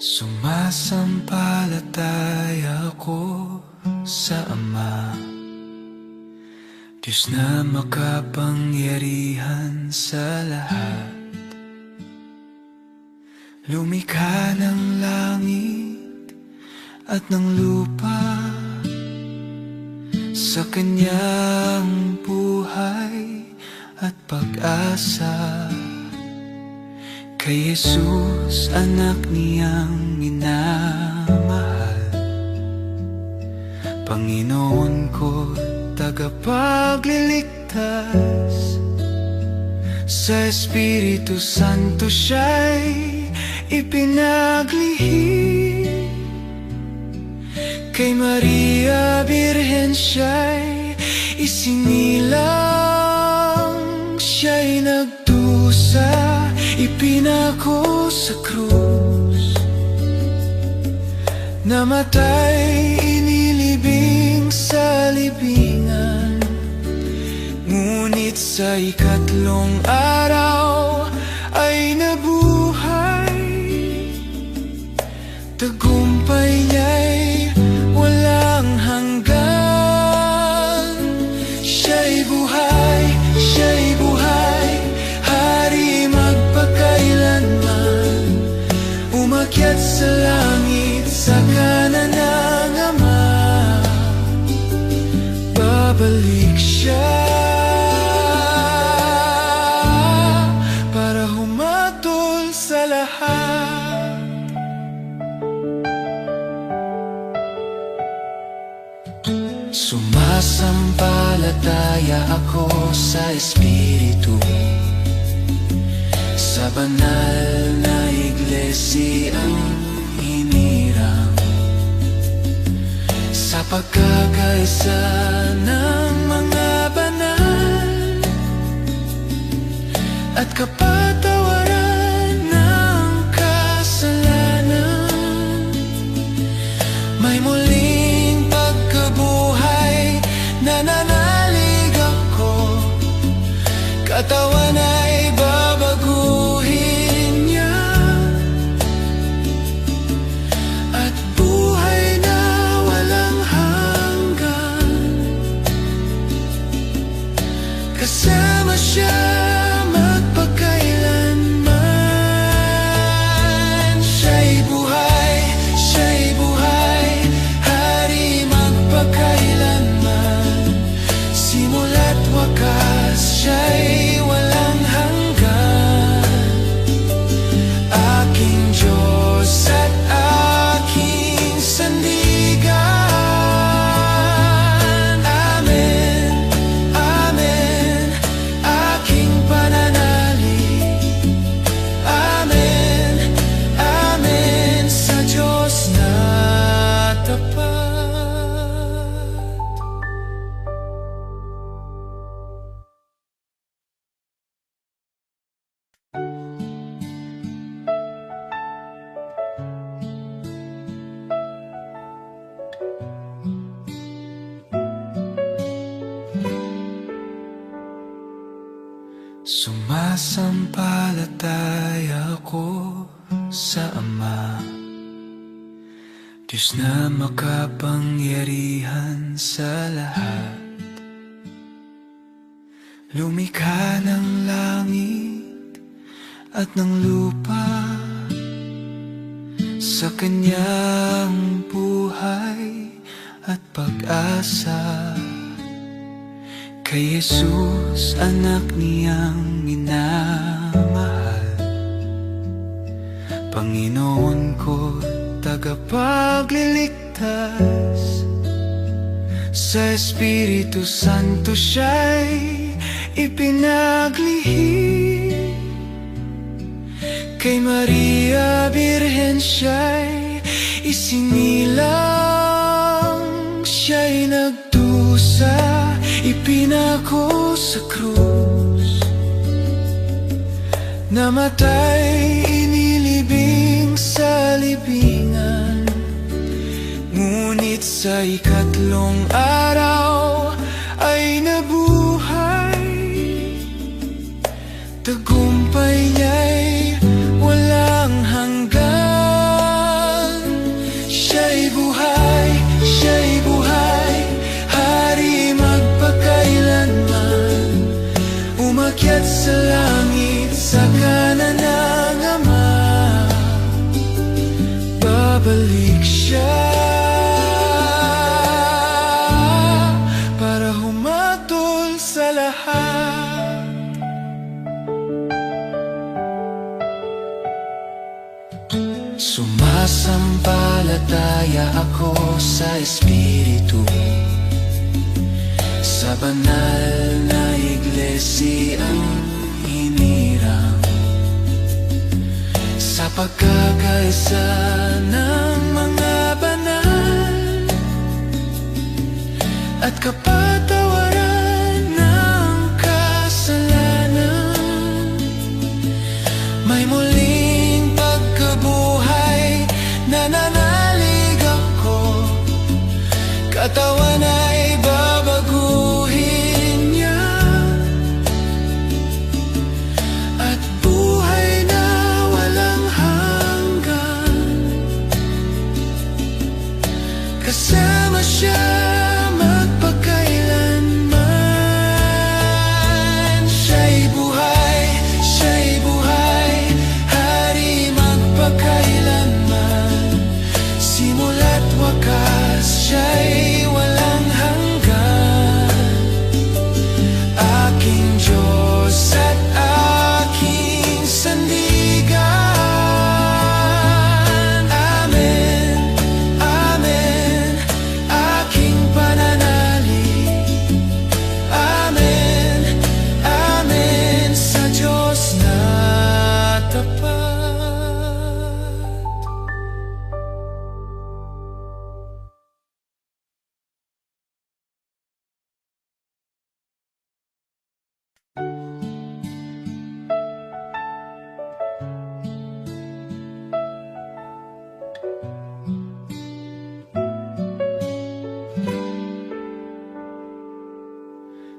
Sumasampalataya ako sa Ama, Diyos na makapangyarihan sa lahat. Lumikha ng langit at ng lupa, sa Kanyang buhay at pag-asa. Kay Jesus, anak niyang minamahal, Panginoon ko, tagapagliligtas. Sa Espiritu Santo siya'y ipinaglihim. Kay Maria Birhen siya'y isinilang. Siya'y nagdusa, ipinako sa krus, namatay, inilibing sa libingan. Ngunit sa ikatlong araw ay nabuhay. Tagumpay niya'y walang hanggan. Siya'y buhay, siya'y buhay, hari magpakailanman. Umakyat sa langit, sa kanan ng Ama. Babalik siya para humatol sa lahat. Sumasampalataya ako sa Espiritu, sa banal na iglesiyang hinirang, sa pagkakaisa ng mga banal at kapatawaran ng kasalanan. May muling pagkabuhay, nananalig ako, katawan ay babaguhin niya, at buhay na walang hanggan. Kasama siya magpakailanman. Siya'y buhay, siya'y buhay, hari magpakailanman. Simula't wakas, siya'y walang hanggan. Aking Diyos at aking sandigan. Amen, amen, aking pananalig. Amen, amen, sa Diyos na tapat. Sumasampalataya ako sa Ama, Diyos na makapangyarihan sa lahat. Lumikha ng langit at ng lupa, sa Kanyang buhay at pag-asa. Kay Jesus, anak niyang minamahal, Panginoon ko, tagapagliligtas. Sa Espiritu Santo siya'y ipinaglihim. Kay Maria Birhen siya'y isinilang. Siya'y nagdusa, ipinako sa krus, namatay, inilibing sa libingan. Ngunit sa ikatlong araw ay nabuhay. Tagumpay niya'y walang hanggan. siya'y buhay, hari magpakailanman. Umakyat sa langit sa kanan ng Ama. Babalik siya para humatol sa lahat. Sumasampalataya ako sa Espiritu, sa banal na iglesiyang hinirang, sa pagkakaisa ng mga banal at kapatawaran ng kasalanan. May muling pagkabuhay, nananalig ako, katawan ay babaguhin niya, at buhay na walang hanggan. Kasama siya magpakailanman. Siya'y buhay, hari magpakailanman. Simula't wakas, siya'y walang hanggan. Aking Diyos at aking sandigan. Amen, amen, aking pananalig. Amen, amen, sa Diyos na tapat.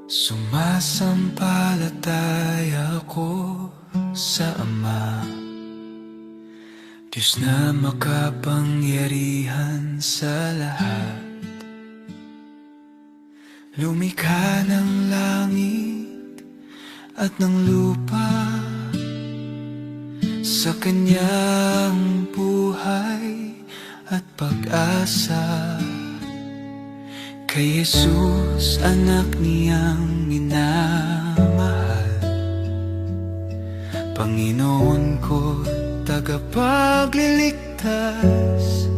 Sumasampalataya ako sa Ama, Diyos na makapangyarihan sa lahat. Lumikha ng langit at ng lupa, sa Kanyang buhay at pag-asa. Kay Jesus, anak niyang minamahal, Panginoon ko, tagapagliligtas.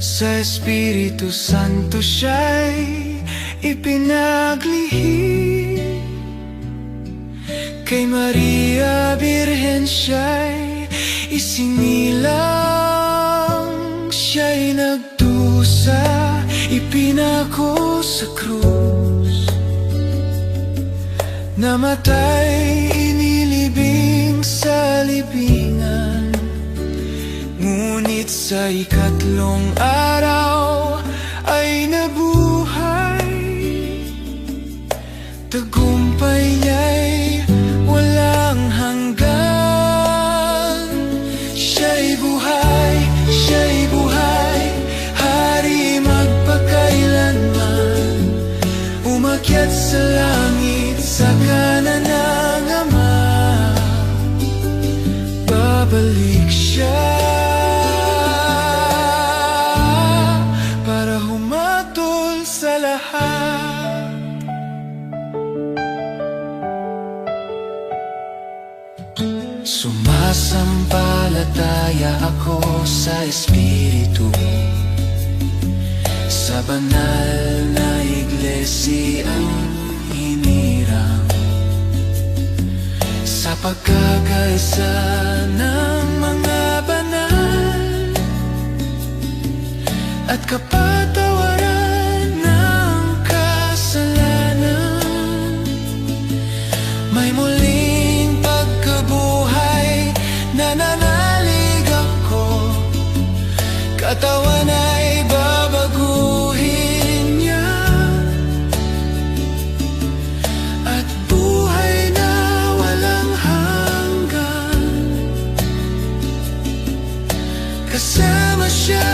Sa Espiritu Santo siya'y ipinaglihim. Kay Maria Birhen siya'y isinilang. Siya'y nagdusa, ipinako sa krus. Namatay, inilibing sa libingan. Ngunit sa ikatlong araw ay nabuhay. Tagumpay niya'y walang hanggan. Siya'y buhay, hari magpakailanman. Umakyat sa langit sa kanan ng Ama. Babalik siya para humatol sa lahat. Sumasampalataya ako sa Espiritu, sa banal na iglesiyang hinirang, sa pagkakaisa ng mga banal at kapatawaran ng kasalanan. May muling pagkabuhay, nananalig ako, katawan ay babaguhin niya, at buhay na walang hanggan. Kasama siya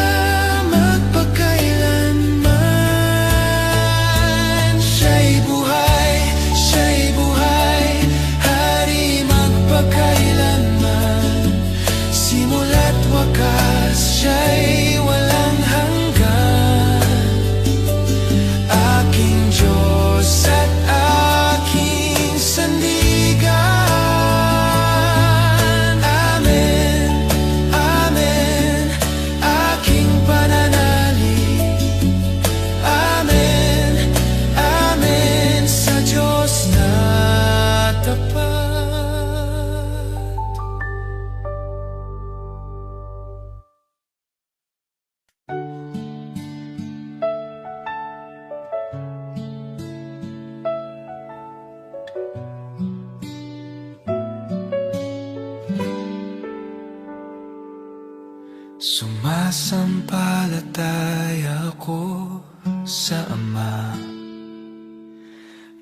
Sumasampalataya ako sa Ama,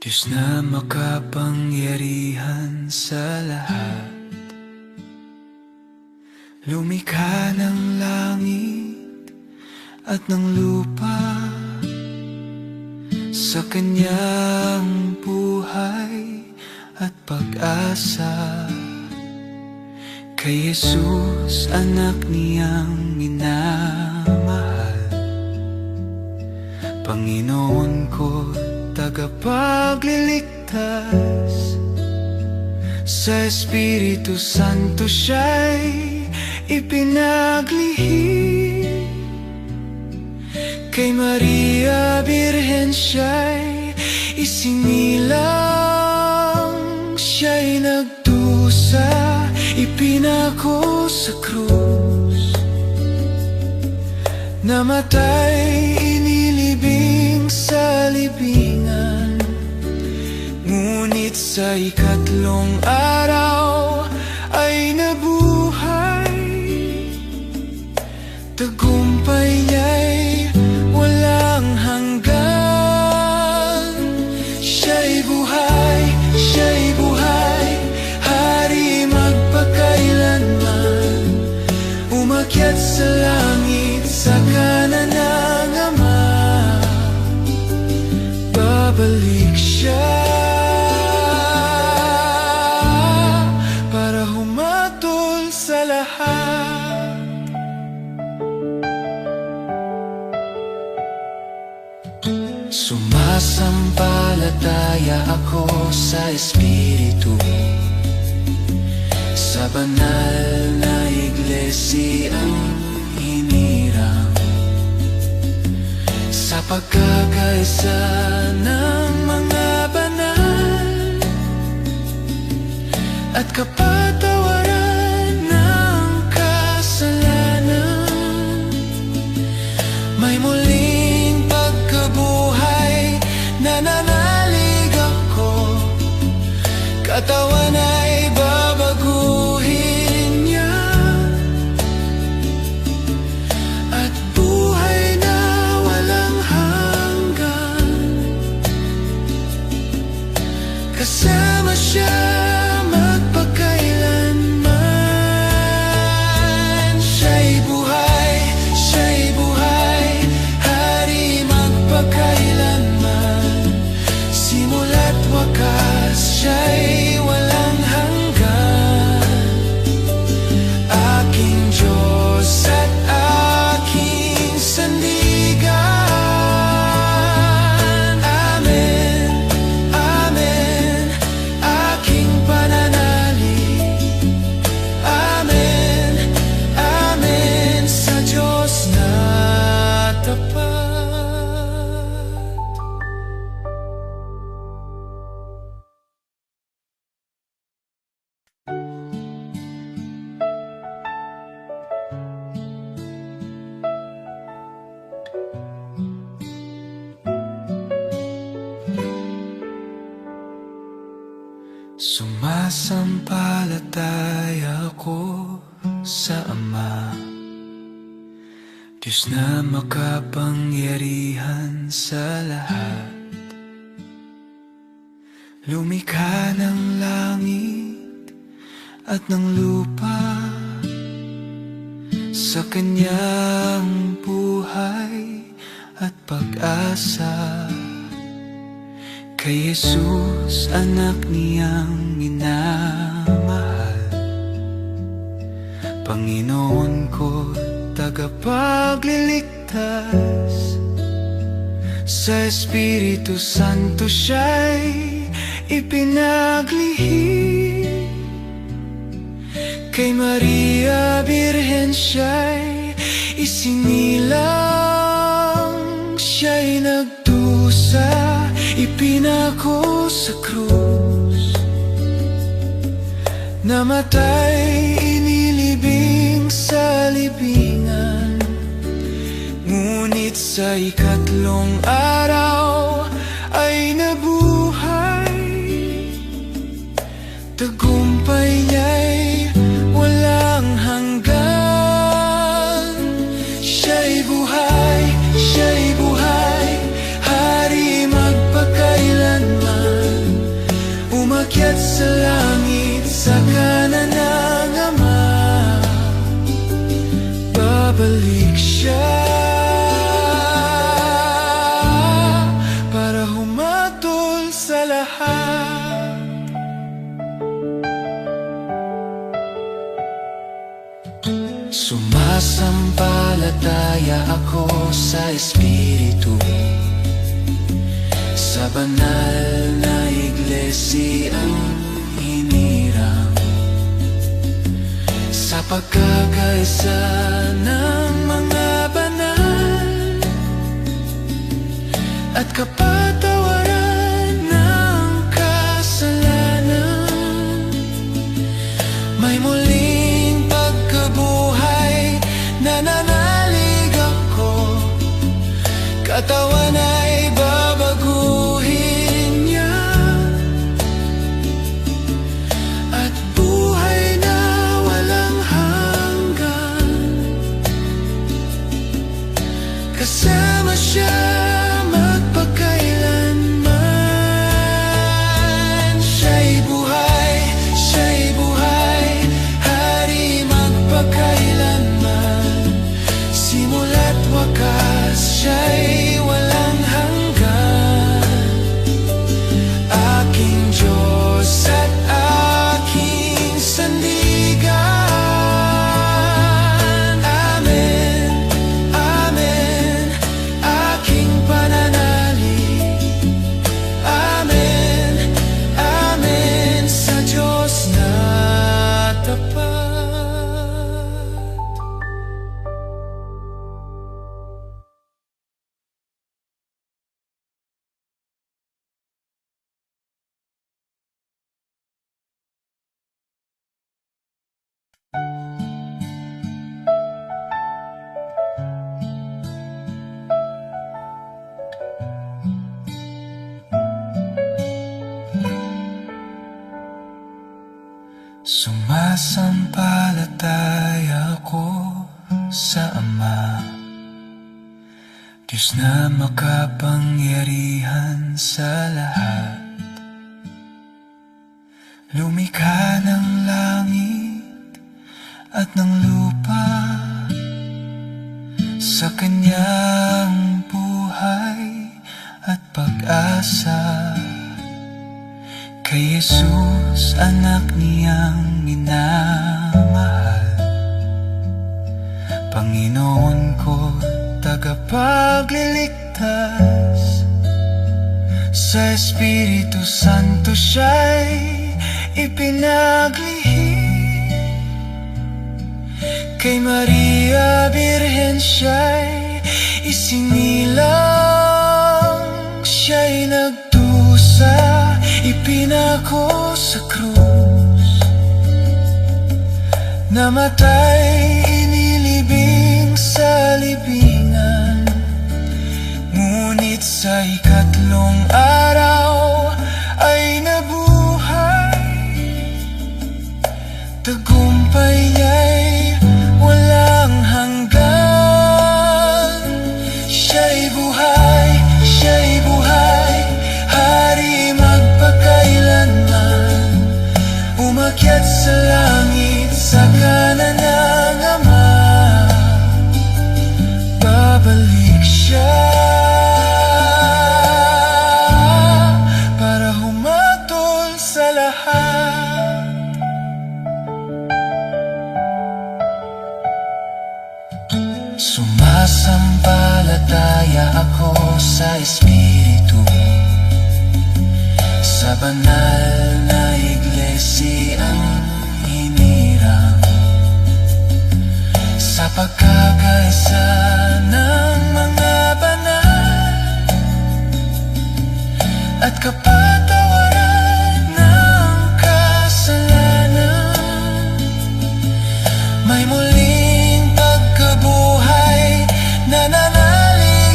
Diyos na makapangyarihan sa lahat. Lumikha ng langit at ng lupa, sa Kanyang buhay at pag-asa. Kay Jesus, anak niyang minamahal, Panginoon ko, tagapagliligtas. Sa Espiritu Santo siya'y ipinaglihim. Kay Maria Birhen siya'y isinilang. Siya'y nagdusa, ipinako sa krus. Namatay, inilibing sa libingan. Ngunit sa ikatlong araw ay nabuhay. Tagumpay niya'y walang hanggan. Siya'y buhay, siya'y buhay, hari magpakailanman. Umakyat sa langit, sa kanan ng Ama. Babalik siya para humatol sa lahat. Sumasampalataya ako sa Espiritu, sa banal na iglesiyang hinirang, sa pagkakaisa ng mga banal at kapatawaran ng kasalanan. May muling pagkabuhay, nananalig ako. Katawan ay babaguhin niya, at buhay na walang hanggan. Kasama siya magpakailanman. Siya'y buhay, siya'y buhay, hari magpakailanman. Simula't wakas, siya'y walang hanggan. Aking Diyos at aking sandigan. Amen, amen, aking pananalig. Amen, amen, sa Diyos na tapat. Sumasampalataya ako sa Ama, Diyos na makapangyarihan sa lahat. Lumikha ng langit at ng lupa, sa Kanyang buhay at pag-asa. Kay Jesus, anak niyang minamahal, Panginoon ko, tagapagliligtas. Sa Espiritu Santo siya'y ipinaglihim. Kay Maria Birhen siya'y isinilang. Siya'y nagdusa, ipinako sa krus. Namatay, inilibing sa libingan. Ngunit sa ikatlong araw ay nabuhay. Tagumpay niya'y walang hanggan. Siya'y buhay, hari magpakailanman. Umakyat sa langit sa kanan ng Ama. Babalik siya para humatol sa lahat. Sumasampalataya ako sa Espiritu, sa banal na iglesiyang hinirang, sa pagkakaisa ng mga banal at kapatawaran ng kasalanan. May muling pagkabuhay, nananalig ako. Katawan ay babaguhin niya, at buhay na walang hanggan. Kasama siya magpakailanman. Siya'y buhay, hari magpakailanman. Simula't wakas, siya'y walang hanggan. Aking Diyos at aking sandigan. Amen, amen, aking pananalig. Amen, amen, sa Diyos na tapat. Sumasampalataya ako sa Ama, Diyos na makapangyarihan sa lahat. Lumikha ng langit at ng lupa. Sa Kanyang buhay at pag-asa, kay Jesus, anak niyang minamahal. Panginoon ko, tagapagliligtas. Sa Espiritu Santo siya'y ipinaglihim. Kay Maria Birhen siya'y isinilang. Siya'y nagdusa, ipinako sa krus. Namatay, inilibing sa libingan. Ngunit sa ikatlong araw ay nabuhay. Tagumpay niya'y walang hanggan. Siya'y buhay, hari magpakailanman. Umakyat sa langit sa kanan ng Ama. Babalik siya para humatol sa lahat. Sumasampalataya ako sa Espiritu, sa banal na iglesiyang hinirang, sa pagkakaisa ng mga banal at kapatawaran ng kasalanan. May muling pagkabuhay, nananalig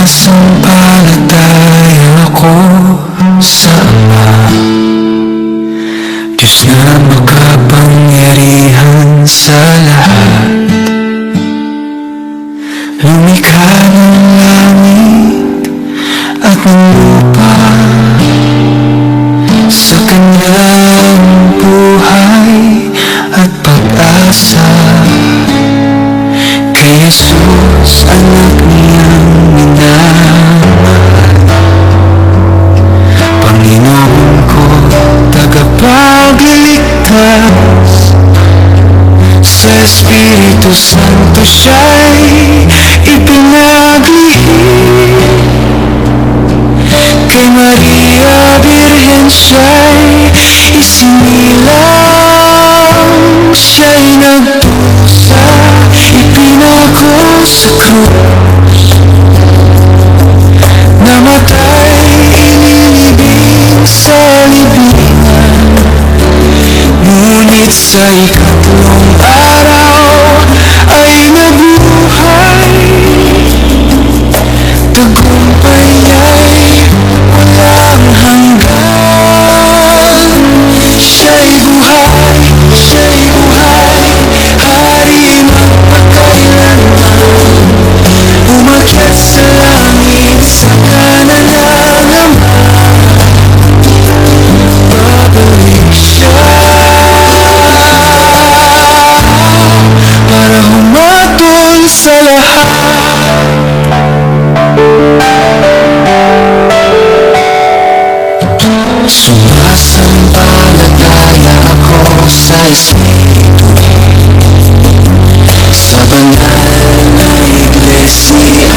Sumasampalataya ako sa Ama, Diyos na makapangyarihan sa lahat. Lumikha ng langit at ng lupa, sa kanyang buhay at pag-asa. Kay Jesus, anak niyang minamahal, Panginoon ko, tagapagliligtas. Sa Espiritu Santo siya'y ipinaglihim. Kay Maria Birhen siya'y isinilang. Siya'y nagdusa, ipinako sa krus. Namatay, inilibing sa libingan. Ngunit sa ikatlong araw ay nabuhay. Tagumpay niya'y walang hanggan. Siya'y buhay, hari magpakailanman. Umakyat sa langit, sa kanan ng Ama. Babalik siya para humatol sa lahat. Sumasampalataya ako sa Espiritu, sa banal na iglesia.